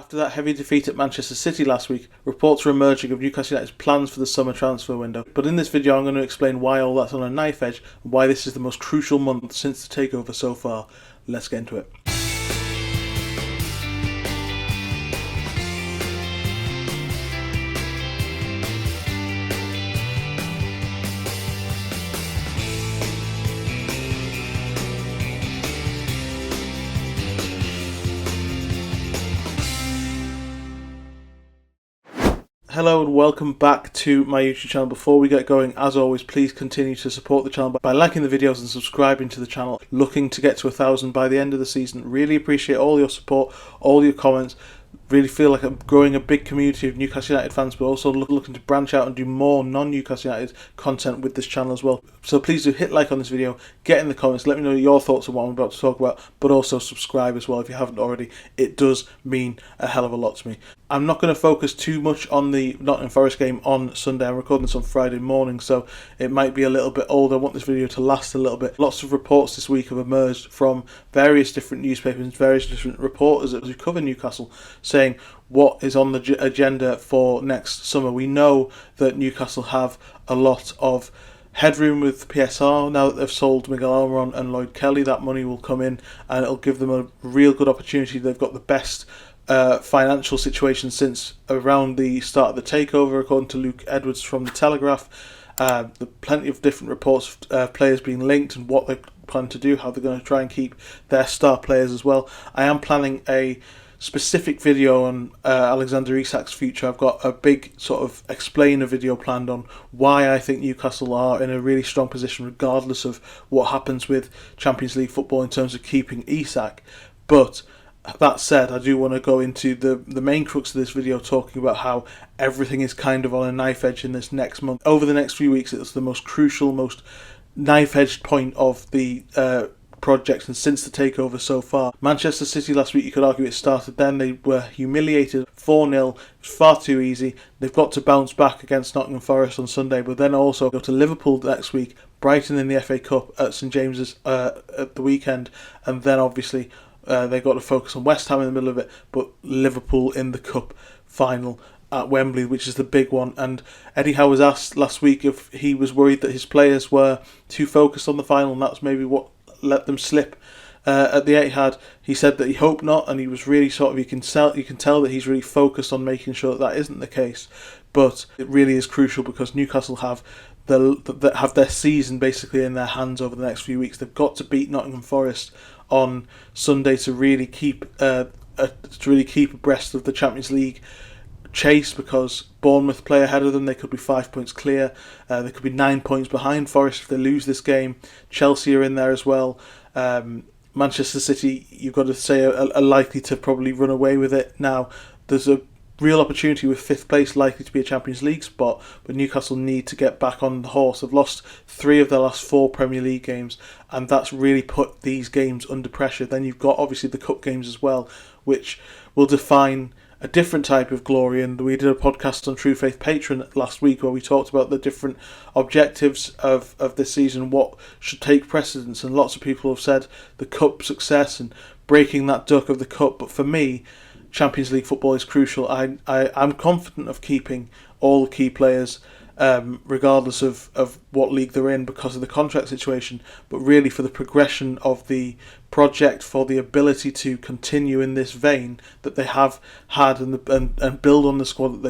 After that heavy defeat at Manchester City last week, reports are emerging of Newcastle United's plans for the summer transfer window. But in this video I'm going to explain why all that's on a knife edge and why this is the most crucial month since the takeover so far. Let's get into it. Hello and welcome back to my YouTube channel. Before we get going, as always, please continue to support the channel by liking the videos and subscribing to the channel. Looking to get to 1,000 by the end of the season. Really appreciate all your support, all your comments. Really feel like I'm growing a big community of Newcastle United fans, but also looking to branch out and do more non-Newcastle United content with this channel as well. So please do hit like on this video, get in the comments, let me know your thoughts on what I'm about to talk about, but also subscribe as well if you haven't already. It does mean a hell of a lot to me. I'm not going to focus too much on the Nottingham Forest game on Sunday. I'm recording this on Friday morning, so it might be a little bit old. I want this video to last a little bit. Lots of reports this week have emerged from various different newspapers, various different reporters who cover Newcastle, saying what is on the agenda for next summer. We know that Newcastle have a lot of headroom with PSR. Now that they've sold Miguel Almiron and Lloyd Kelly, that money will come in and it'll give them a real good opportunity. They've got the best financial situation since around the start of the takeover, according to Luke Edwards from The Telegraph. Plenty of different reports of players being linked and what they plan to do, how they're going to try and keep their star players as well. I am planning a specific video on Alexander Isak's future. I've got a big sort of explainer video planned on why I think Newcastle are in a really strong position regardless of what happens with Champions League football in terms of keeping Isak. But that said, I do want to go into the main crux of this video, talking about how everything is kind of on a knife edge in this next month. Over the next few weeks, it's the most crucial, most knife-edged point of the project, and since the takeover so far. Manchester City last week, you could argue it started then. They were humiliated 4-0. It was far too easy. They've got to bounce back against Nottingham Forest on Sunday, but then also go to Liverpool next week, Brighton in the FA Cup at St James's at the weekend, and then obviously they got to focus on West Ham in the middle of it, but Liverpool in the Cup final at Wembley, which is the big one. And Eddie Howe was asked last week if he was worried that his players were too focused on the final, and that's maybe what let them slip at the Etihad. He said that he hoped not, and he was really sort of, you can tell that he's really focused on making sure that isn't the case. But it really is crucial because Newcastle have their season basically in their hands over the next few weeks. They've got to beat Nottingham Forest on Sunday to really keep abreast of the Champions League chase, because Bournemouth play ahead of them. They could be 5 points clear. They could be 9 points behind Forest if they lose this game. Chelsea are in there as well. Manchester City, you've got to say, are likely to probably run away with it. Now, there's a real opportunity with 5th place likely to be a Champions League spot, but Newcastle need to get back on the horse. They've lost 3 of their last 4 Premier League games, and that's really put these games under pressure. Then you've got obviously the cup games as well, which will define a different type of glory. And we did a podcast on True Faith Patron last week where we talked about the different objectives of this season, what should take precedence, and lots of people have said the cup success and breaking that duck of the cup. But for me, Champions League football is crucial. I'm confident of keeping all the key players, regardless of what league they're in, because of the contract situation, but really for the progression of the project, for the ability to continue in this vein that they have had and build on the squad that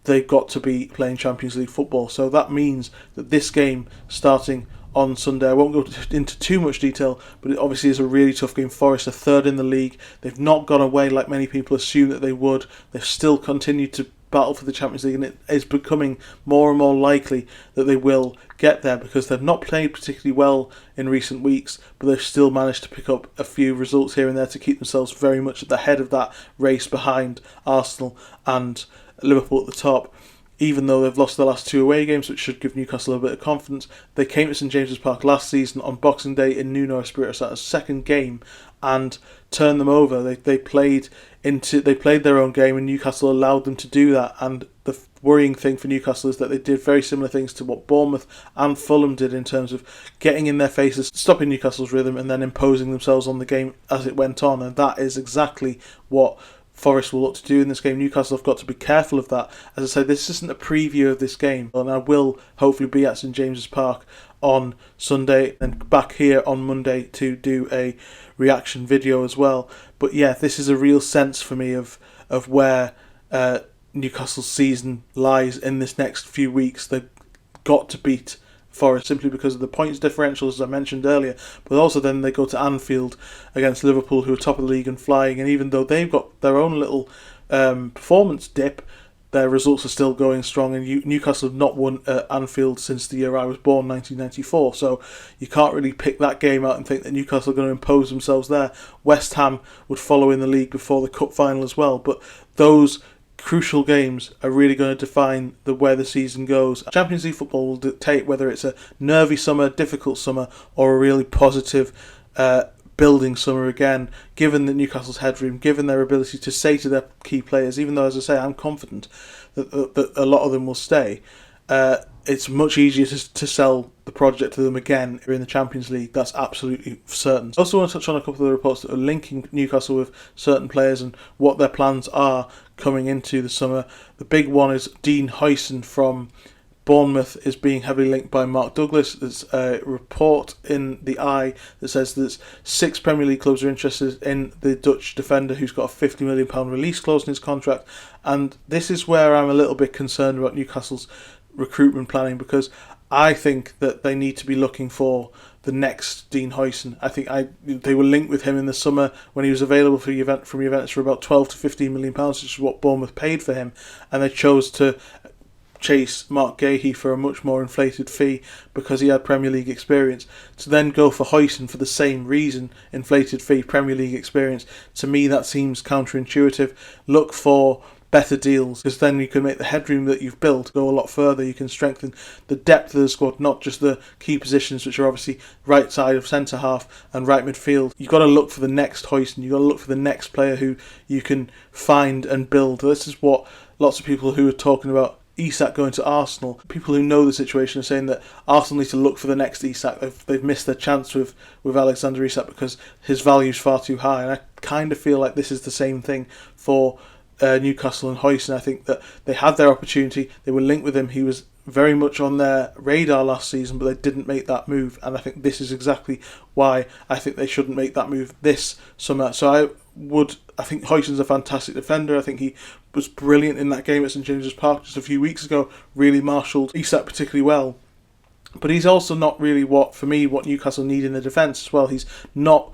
they've got to be playing Champions League football. So that means that this game starting on Sunday, I won't go into too much detail, but it obviously is a really tough game. Forest are 3rd in the league. They've not gone away like many people assume that they would. They've still continued to battle for the Champions League, and it is becoming more and more likely that they will get there, because they've not played particularly well in recent weeks, but they've still managed to pick up a few results here and there to keep themselves very much at the head of that race behind Arsenal and Liverpool at the top. Even though they've lost their last 2 away games, which should give Newcastle a bit of confidence. They came to St James's Park last season on Boxing Day in Nuno Espirito Santo's second game and turned them over. They played their own game, and Newcastle allowed them to do that. And the worrying thing for Newcastle is that they did very similar things to what Bournemouth and Fulham did in terms of getting in their faces, stopping Newcastle's rhythm, and then imposing themselves on the game as it went on. And that is exactly what Forest will look to do in this game. Newcastle have got to be careful of that. As I said, this isn't a preview of this game, and I will hopefully be at St James's Park on Sunday and back here on Monday to do a reaction video as well. But yeah, this is a real sense for me of where Newcastle's season lies in this next few weeks. They've got to beat Forest simply because of the points differentials, as I mentioned earlier, but also then they go to Anfield against Liverpool, who are top of the league and flying, and even though they've got their own little performance dip, their results are still going strong, and Newcastle have not won at Anfield since the year I was born, 1994, so you can't really pick that game out and think that Newcastle are going to impose themselves there. West Ham would follow in the league before the cup final as well, but those crucial games are really going to define where the season goes. Champions League football will dictate whether it's a nervy summer, difficult summer, or a really positive building summer again, given the Newcastle's headroom, given their ability to say to their key players, even though, as I say, I'm confident that a lot of them will stay, it's much easier to sell the project to them again in the Champions League. That's absolutely certain. I also want to touch on a couple of the reports that are linking Newcastle with certain players and what their plans are coming into the summer. The big one is Dean Huijsen from Bournemouth is being heavily linked by Mark Douglas. There's a report in the Eye that says that 6 Premier League clubs are interested in the Dutch defender who's got a £50 million release clause in his contract. And this is where I'm a little bit concerned about Newcastle's recruitment planning, because I think that they need to be looking for the next Dean Huijsen. I think they were linked with him in the summer when he was available from Juventus for about £12 to £15 million, which is what Bournemouth paid for him, and they chose to chase Mark Gahey for a much more inflated fee because he had Premier League experience. To then go for Huijsen for the same reason, inflated fee, Premier League experience, to me that seems counterintuitive. Look for better deals, because then you can make the headroom that you've built go a lot further. You can strengthen the depth of the squad, not just the key positions, which are obviously right side of centre half and right midfield. You've got to look for the next Huijsen. You've got to look for the next player who you can find and build. This is what lots of people who are talking about Isak going to Arsenal, people who know the situation, are saying that Arsenal need to look for the next Isak. They've missed their chance with Alexander Isak because his value is far too high, and I kind of feel like this is the same thing for Newcastle and Huijsen. I think that they had their opportunity, they were linked with him, he was very much on their radar last season, but they didn't make that move, and I think this is exactly why I think they shouldn't make that move this summer. So I think Huijsen's a fantastic defender. I think he was brilliant in that game at St James's Park just a few weeks ago, really marshalled Isak particularly well. But he's also not really what Newcastle need in the defence as well. He's not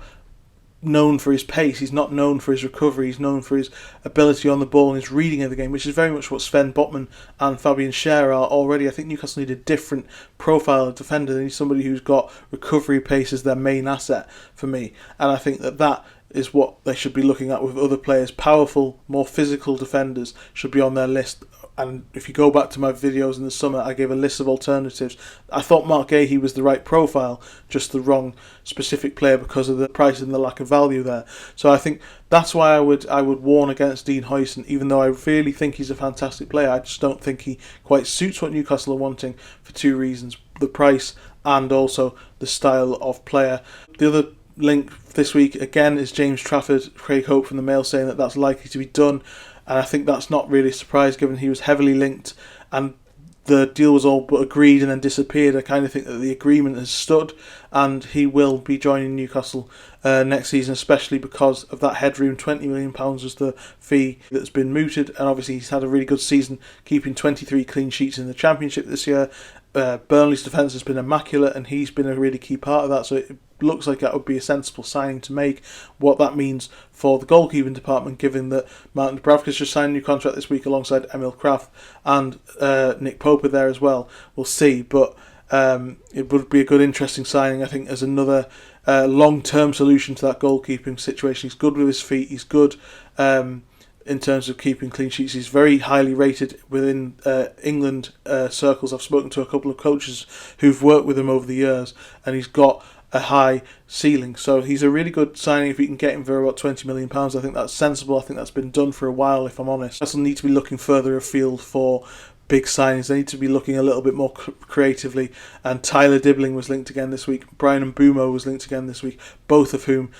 known for his pace, he's not known for his recovery, he's known for his ability on the ball and his reading of the game, which is very much what Sven Botman and Fabian Schär are already. I think Newcastle need a different profile of defender. They need somebody who's got recovery pace as their main asset for me, and I think that is what they should be looking at with other players. Powerful, more physical defenders should be on their list. And if you go back to my videos in the summer, I gave a list of alternatives. I thought Mark Gahey was the right profile, just the wrong specific player because of the price and the lack of value there. So I think that's why I would warn against Dean Huijsen, even though I really think he's a fantastic player. I just don't think he quite suits what Newcastle are wanting for two reasons: the price and also the style of player. The other link this week again is James Trafford. Craig Hope from the Mail saying that that's likely to be done, and I think that's not really a surprise given he was heavily linked and the deal was all but agreed and then disappeared. I kind of think that the agreement has stood and he will be joining Newcastle next season, especially because of that headroom. £20 million was the fee that's been mooted, and obviously he's had a really good season, keeping 23 clean sheets in the Championship this year. Burnley's defence has been immaculate and he's been a really key part of that, so it looks like that would be a sensible signing to make. What that means for the goalkeeping department, given that Martin Dubravka's just signed a new contract this week alongside Emil Kraft and Nick Pope are there as well, we'll see, but it would be a good interesting signing, I think, as another long-term solution to that goalkeeping situation. He's good with his feet, he's good in terms of keeping clean sheets. He's very highly rated within England circles. I've spoken to a couple of coaches who've worked with him over the years, and he's got a high ceiling. So he's a really good signing if we can get him for about £20 million. I think that's sensible. I think that's been done for a while, if I'm honest. Newcastle need to be looking further afield for big signings. They need to be looking a little bit more creatively, and Tyler Dibbling was linked again this week. Brian Mbumo was linked again this week, both of whom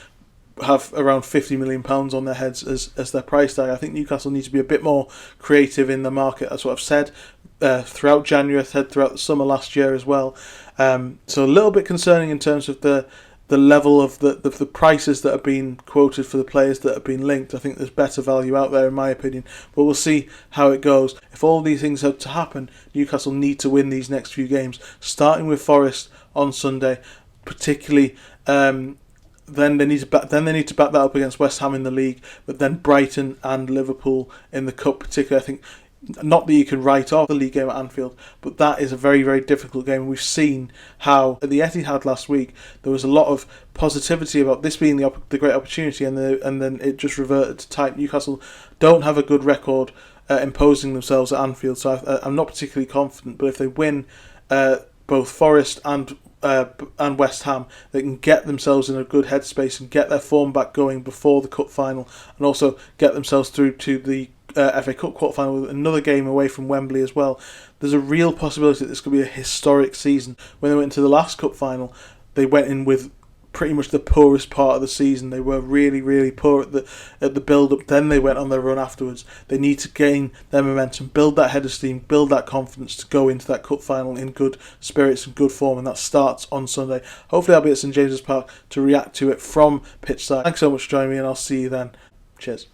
have around £50 million on their heads as their price tag. I think Newcastle need to be a bit more creative in the market. That's what I've said throughout January, I said throughout the summer last year as well. So a little bit concerning in terms of the level of the prices that have been quoted for the players that have been linked. I think there's better value out there in my opinion, but we'll see how it goes. If all these things have to happen, Newcastle need to win these next few games, starting with Forest on Sunday, particularly. Then they need to back that up against West Ham in the league, but then Brighton and Liverpool in the cup, particularly. I think, not that you can write off the league game at Anfield, but that is a very, very difficult game. We've seen how at the Etihad last week there was a lot of positivity about this being the great opportunity, and then it just reverted to type. Newcastle don't have a good record imposing themselves at Anfield, so I'm not particularly confident. But if they win both Forest and West Ham, they can get themselves in a good headspace and get their form back going before the cup final, and also get themselves through to the FA Cup quarterfinal with another game away from Wembley as well. There's a real possibility that this could be a historic season. When they went into the last cup final, they went in with pretty much the poorest part of the season. They were really, really poor at the build-up. Then they went on their run afterwards. They need to gain their momentum, build that head of steam, build that confidence to go into that cup final in good spirits and good form, and that starts on Sunday. Hopefully I'll be at St James's Park to react to it from pitch side. Thanks so much for joining me, and I'll see you then. Cheers.